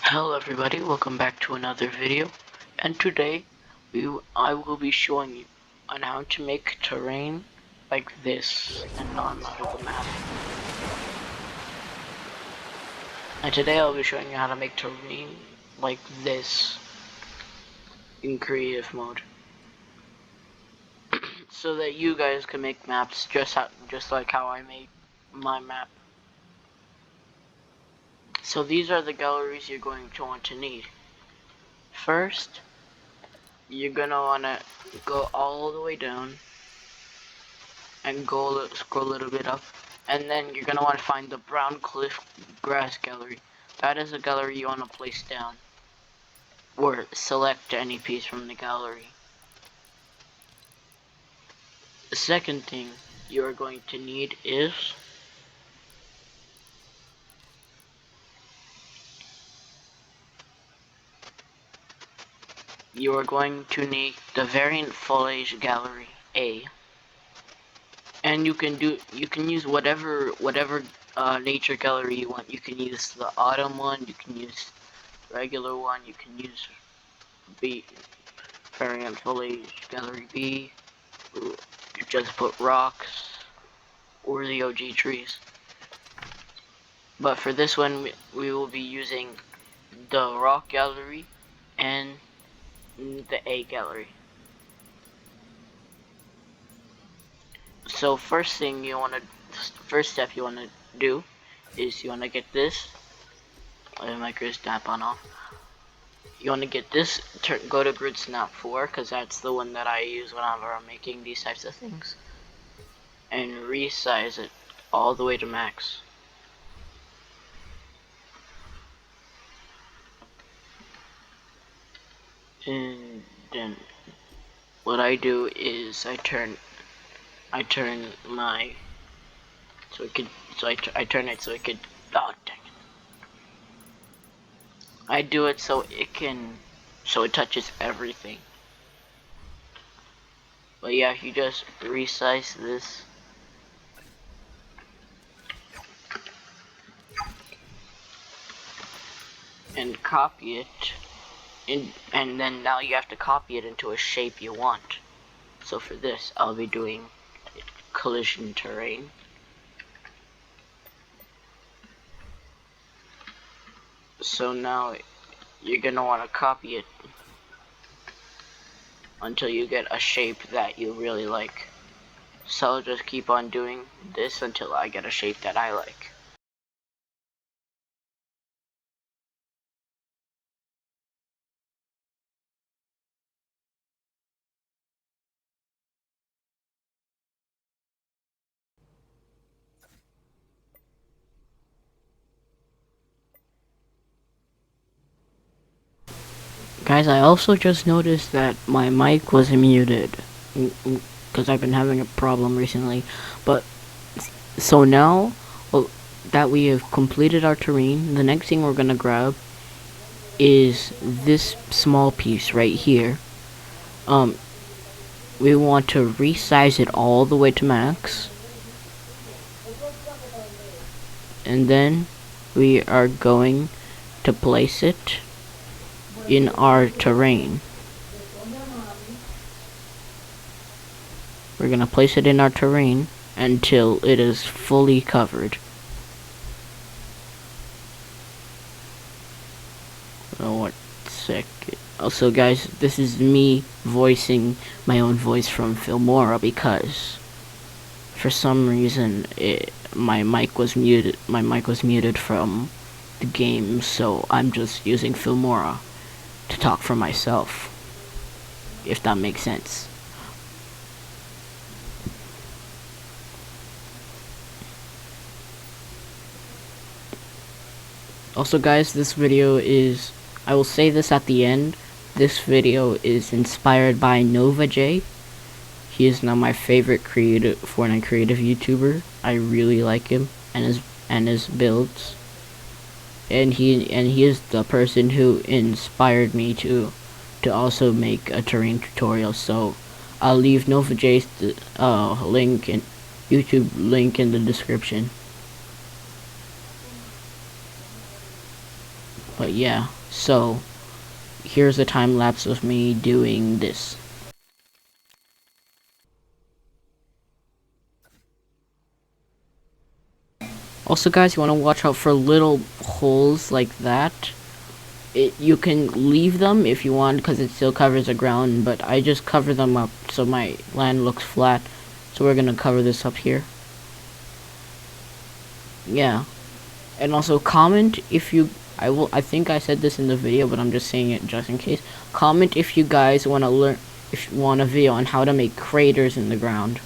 Hello everybody, welcome back to another video, and today I will be showing you on how to make terrain like this and on the map. And today I'll be showing you how to make terrain like this in creative mode, so that you guys can make maps just like how I made my map. So these are the galleries you're going to want to need. First, you're gonna wanna go all the way down and scroll a little bit up, and then you're gonna want to find the brown cliff grass gallery. That is a gallery you want to place down, or select any piece from the gallery. The second thing you are going to need is you are going to need the variant foliage gallery A, and you can use whatever nature gallery you want. You can use the autumn one, you can use regular one, you can use B variant foliage gallery B. You just put rocks or the OG trees. But for this one, we will be using the rock gallery and the A gallery. So first step you want to do is you want to get this. Let my grid snap on off. You want to get this. Go to grid snap 4 because that's the one that I use whenever I'm making these types of things, and resize it all the way to max. And then what I do is I turn my I turn it so it could, oh dang it. I do it so it touches everything. But yeah, you just resize this. And copy it. And then now you have to copy it into a shape you want. So for this, I'll be doing collision terrain. So now you're gonna want to copy it until you get a shape that you really like. So I'll just keep on doing this until I get a shape that I like. Guys, I also just noticed that my mic was muted because I've been having a problem recently. But so now, well, that we have completed our terrain, the next thing we're gonna grab is this small piece right here. We want to resize it all the way to max, and then we are going to place it in our terrain. We're gonna place it in our terrain until it is fully covered. Oh, 1 second. Also, guys, this is me voicing my own voice from Filmora because for some reason my mic was muted. My mic was muted from the game, so I'm just using Filmora to talk for myself, if that makes sense. Also, guys, this video is, I will say this at the end, this video is inspired by Nova J. He is now my favorite Fortnite creative YouTuber. I really like him and his builds. And he is the person who inspired me to also make a terrain tutorial. So I'll leave Nova J's link and YouTube link in the description. But yeah, so here's a time lapse of me doing this. Also, guys, you want to watch out for little holes like that. You can leave them if you want because it still covers the ground, but I just cover them up so my land looks flat. So we're gonna cover this up here. Yeah, and also comment if you. I think I said this in the video, but I'm just saying it just in case. Comment if you guys want to learn, if you want a video on how to make craters in the ground.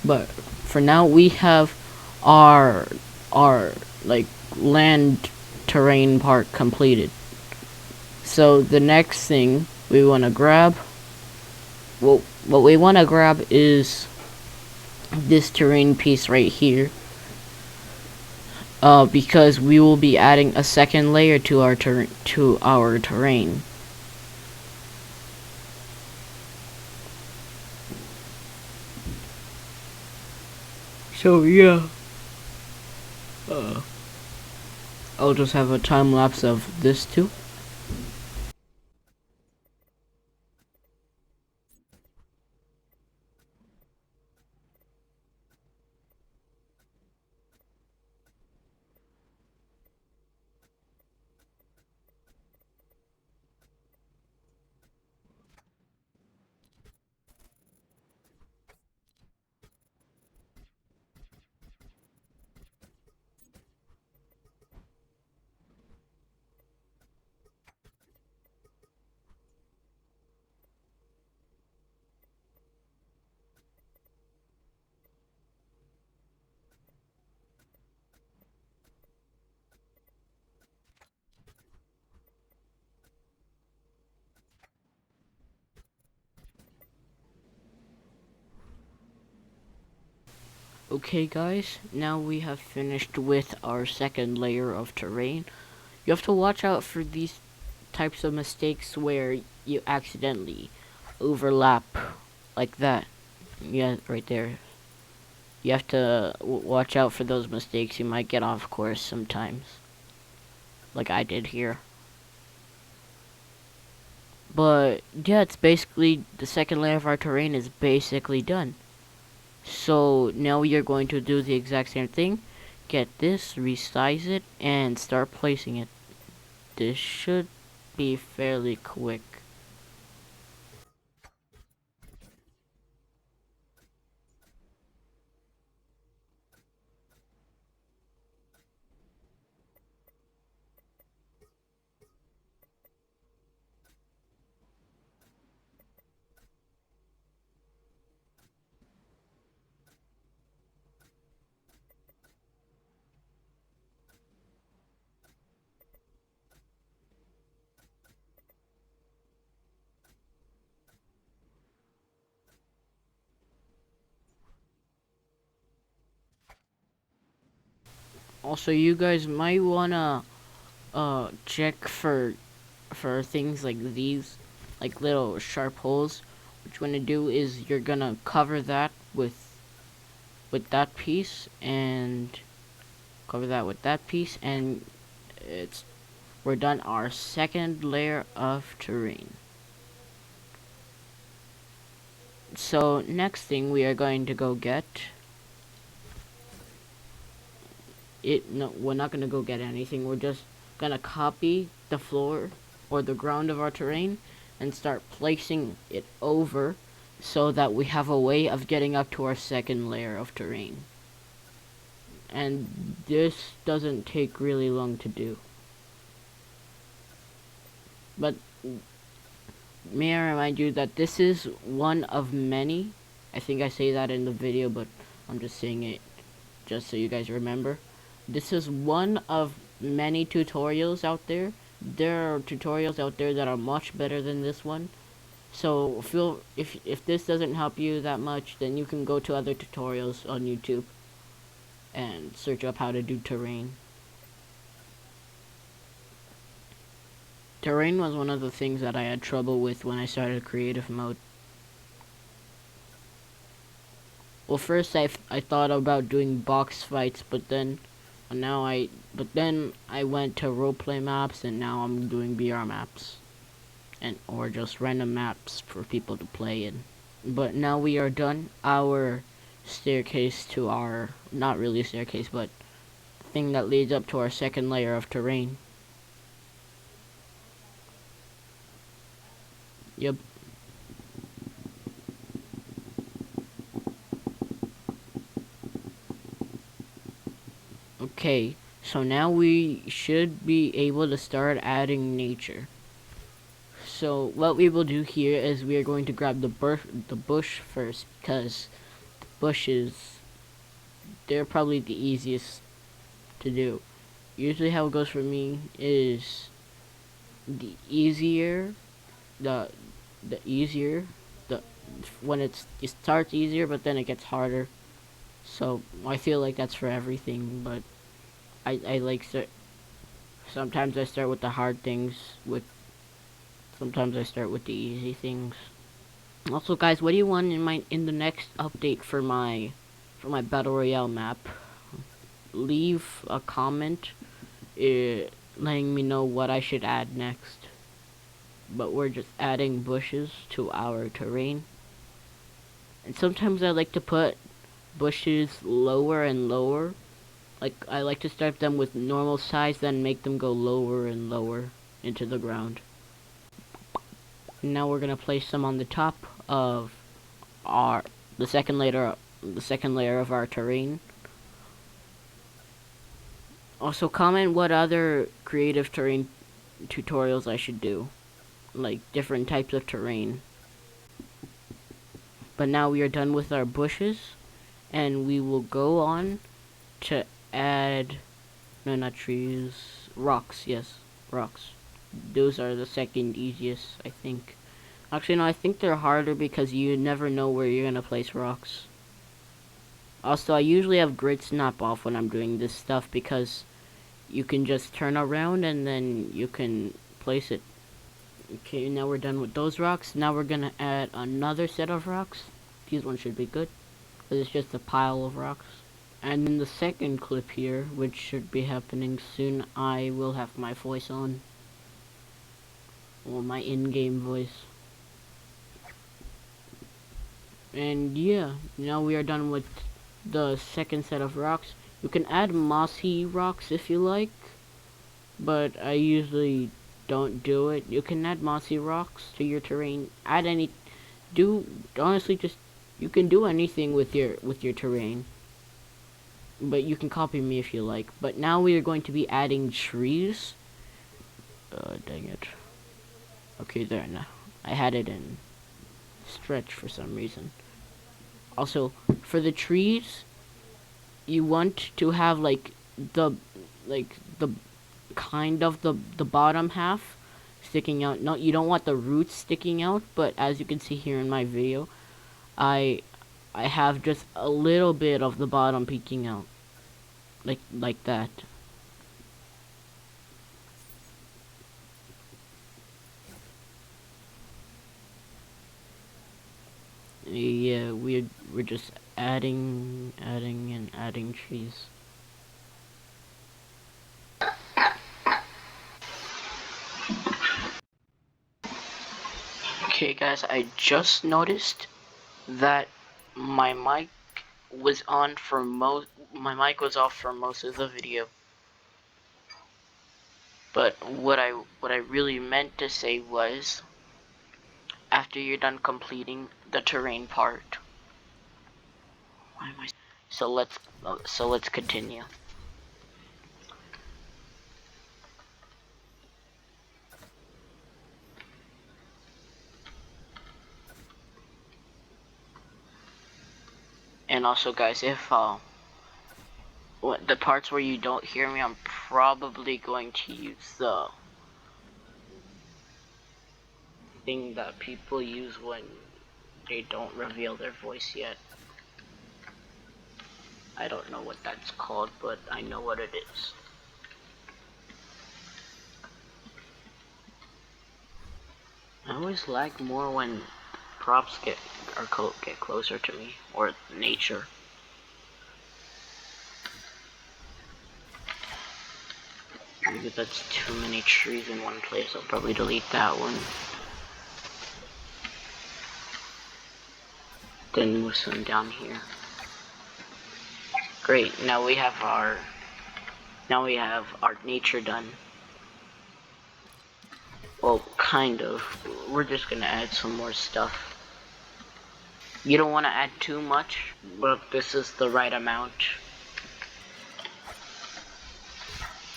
But for now, we have our like land terrain part completed. So the next thing we want to grab, well, what we want to grab is this terrain piece right here. Because we will be adding a second layer to our terrain. So yeah, I'll just have a time lapse of this too. Okay guys, now we have finished with our second layer of terrain. You have to watch out for these types of mistakes where you accidentally overlap like that. Yeah, right there. You have to watch out for those mistakes. You might get off course sometimes, like I did here. But yeah, it's basically the second layer of our terrain is basically done. So now you're going to do the exact same thing. Get this, resize it, and start placing it. This should be fairly quick. Also, you guys might wanna check for things like these, like little sharp holes. What you wanna do is you're gonna cover that with that piece, and cover that with that piece, and it's we're done our second layer of terrain. So next thing we are going to go get it. No, we're not gonna go get anything. We're just gonna copy the floor or the ground of our terrain and start placing it over so that we have a way of getting up to our second layer of terrain. And this doesn't take really long to do. But may I remind you that this is one of many. I think I say that in the video, but I'm just saying it just so you guys remember. This is one of many tutorials out there. There are tutorials out there that are much better than this one. So feel if this doesn't help you that much, then you can go to other tutorials on YouTube and search up how to do terrain. Terrain was one of the things that I had trouble with when I started creative mode. Well, first I thought about doing box fights, but then And but then I went to roleplay maps, and now I'm doing BR maps, or just random maps for people to play in. But now we are done. Our staircase to our, not really staircase, but thing that leads up to our second layer of terrain. Yep. Okay, so now we should be able to start adding nature. So what we will do here is we are going to grab the bush first, because bushes, they're probably the easiest to do. Usually how it goes for me is the easier, the the easier, the when it starts easier, but then it gets harder. So I feel like that's for everything, but I like sometimes I start with the hard things, sometimes I start with the easy things. Also, guys, what do you want in the next update for my battle royale map? Leave a comment, letting me know what I should add next. But we're just adding bushes to our terrain, and sometimes I like to put bushes lower and lower. Like, I like to start them with normal size, then make them go lower and lower into the ground. Now we're gonna place them on the top of our the second layer of our terrain. Also, comment what other creative terrain tutorials I should do, like different types of terrain. But now we are done with our bushes, and we will go on to add, no, not trees, rocks. Yes, rocks. Those are the second easiest, I think. Actually, no, I think they're harder because you never know where you're gonna place rocks. Also, I usually have grid snap off when I'm doing this stuff, because you can just turn around and then you can place it. Okay, now we're done with those rocks. Now we're gonna add another set of rocks. These ones should be good, because it's just a pile of rocks. And in the second clip here, which should be happening soon, I will have my voice on. Or my in-game voice. And yeah, now we are done with the second set of rocks. You can add mossy rocks if you like, but I usually don't do it. You can add mossy rocks to your terrain. Honestly, just, you can do anything with your terrain. But you can copy me if you like. But now we are going to be adding trees. Dang it. Okay, there now. I had it in stretch for some reason. Also, for the trees, you want to have the the kind of the bottom half sticking out. No, you don't want the roots sticking out, but as you can see here in my video, I have just a little bit of the bottom peeking out, like that. Yeah, we're just adding and adding trees. Okay, guys, I just noticed that my mic was on for my mic was off for most of the video. But what I really meant to say was, after you're done completing the terrain part, why am I so let's continue. And also, guys, if the parts where you don't hear me, I'm probably going to use the thing that people use when they don't reveal their voice yet. I don't know what that's called, but I know what it is. I always lag more when props get closer to me, or nature. Maybe that's too many trees in one place. I'll probably delete that one. Then move some down here. Great. Now we have our nature done. Well, kind of. We're just gonna add some more stuff. You don't want to add too much, but this is the right amount.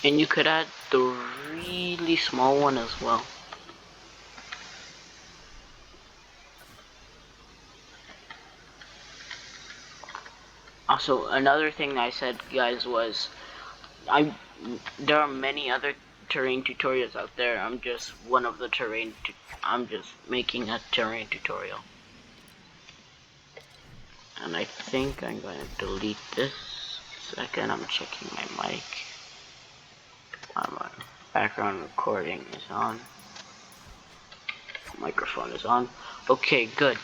And you could add the really small one as well. Also, another thing I said, guys, was there are many other terrain tutorials out there. I'm just one of the I'm just making a terrain tutorial. And I think I'm going to delete this. Second, I'm checking my mic. My background recording is on. Microphone is on. Okay, good.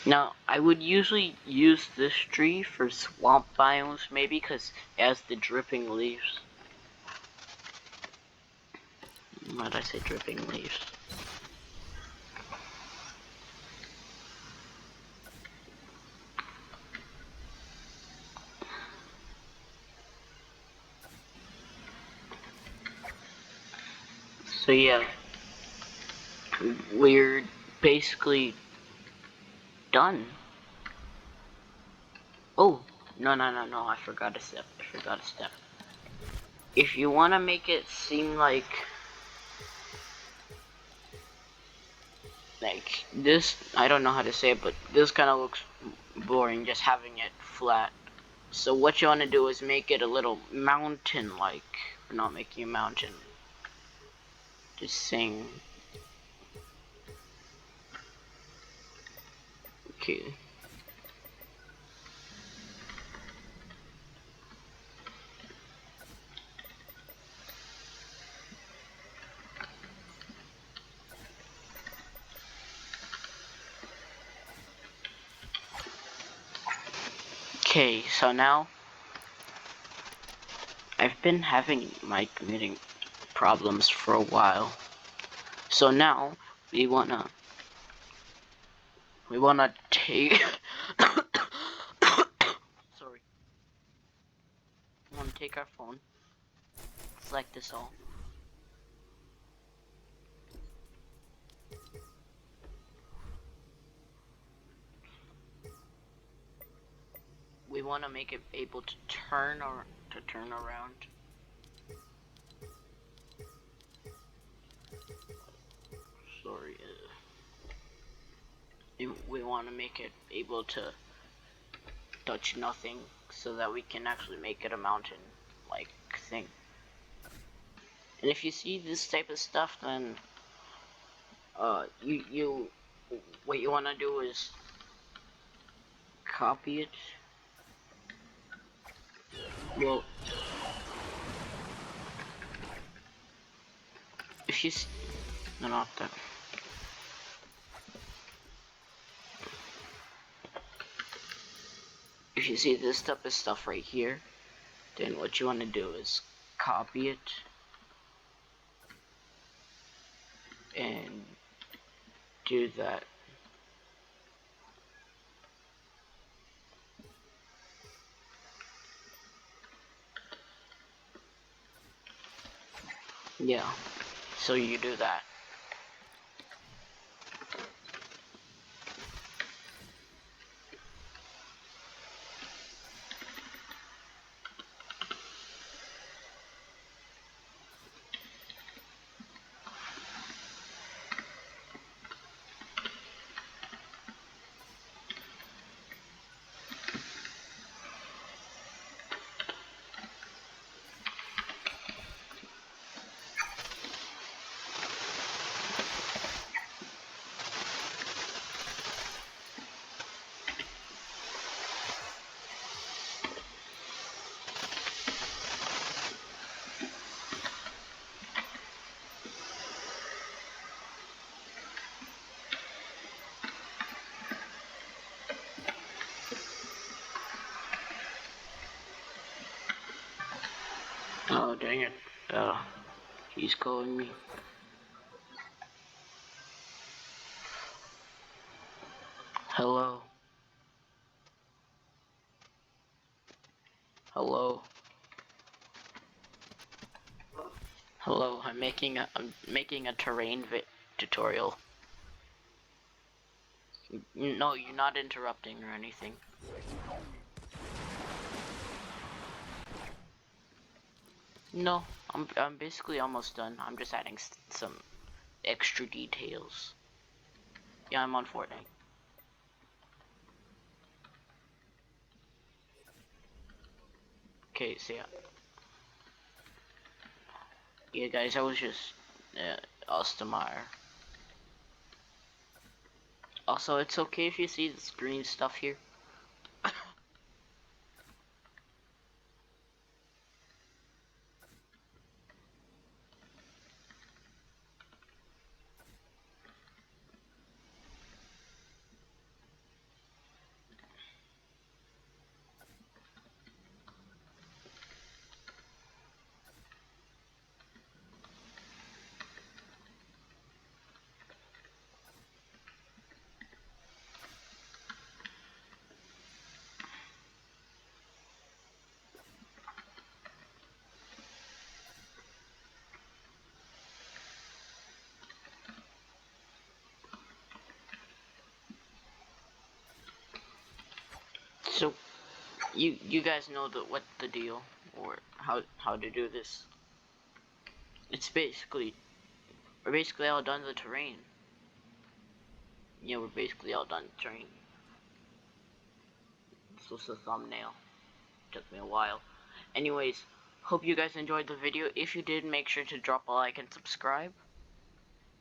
Now, I would usually use this tree for swamp biomes, maybe, because it has the dripping leaves. Why did I say dripping leaves? So yeah, we're basically done. Oh, no, I forgot a step. If you want to make it seem like this, I don't know how to say it, but this kind of looks boring just having it flat. So what you want to do is make it a little mountain-like. We're not making a mountain. Just saying. Okay. Okay, so now I've been having mic muting problems for a while. So now we wanna take sorry. We wanna take our phone, select this all. We wanna make it able to turn around. Sorry. We want to make it able to touch nothing so that we can actually make it a mountain like thing. And if you see this type of stuff, then you what you want to do is copy it. Well, if you no, not that. If you see this type of stuff right here, then what you want to do is copy it and do that. Yeah, so you do that. Oh, dang it. Uh, he's calling me. Hello. Hello. Hello. I'm making a terrain tutorial. No, you're not interrupting or anything. No, I'm basically almost done. I'm just adding some extra details. Yeah, I'm on Fortnite. Okay, so yeah, guys, I was just Ostermeyer. Also, it's okay if you see this green stuff here. So, you guys know what the deal or how to do this. It's we're basically all done the terrain. Yeah, we're basically all done the terrain. This was the thumbnail. Took me a while. Anyways, hope you guys enjoyed the video. If you did, make sure to drop a like and subscribe.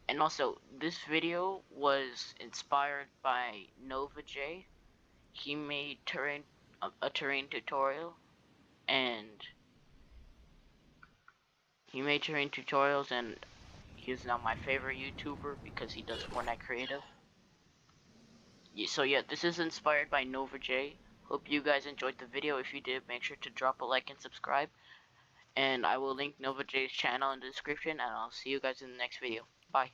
And also, this video was inspired by Nova J. He made a terrain tutorial, and he made terrain tutorials, and he's now my favorite YouTuber because he does Fortnite creative. So yeah, this is inspired by Nova J. Hope you guys enjoyed the video. If you did, make sure to drop a like and subscribe. And I will link Nova J's channel in the description, and I'll see you guys in the next video. Bye.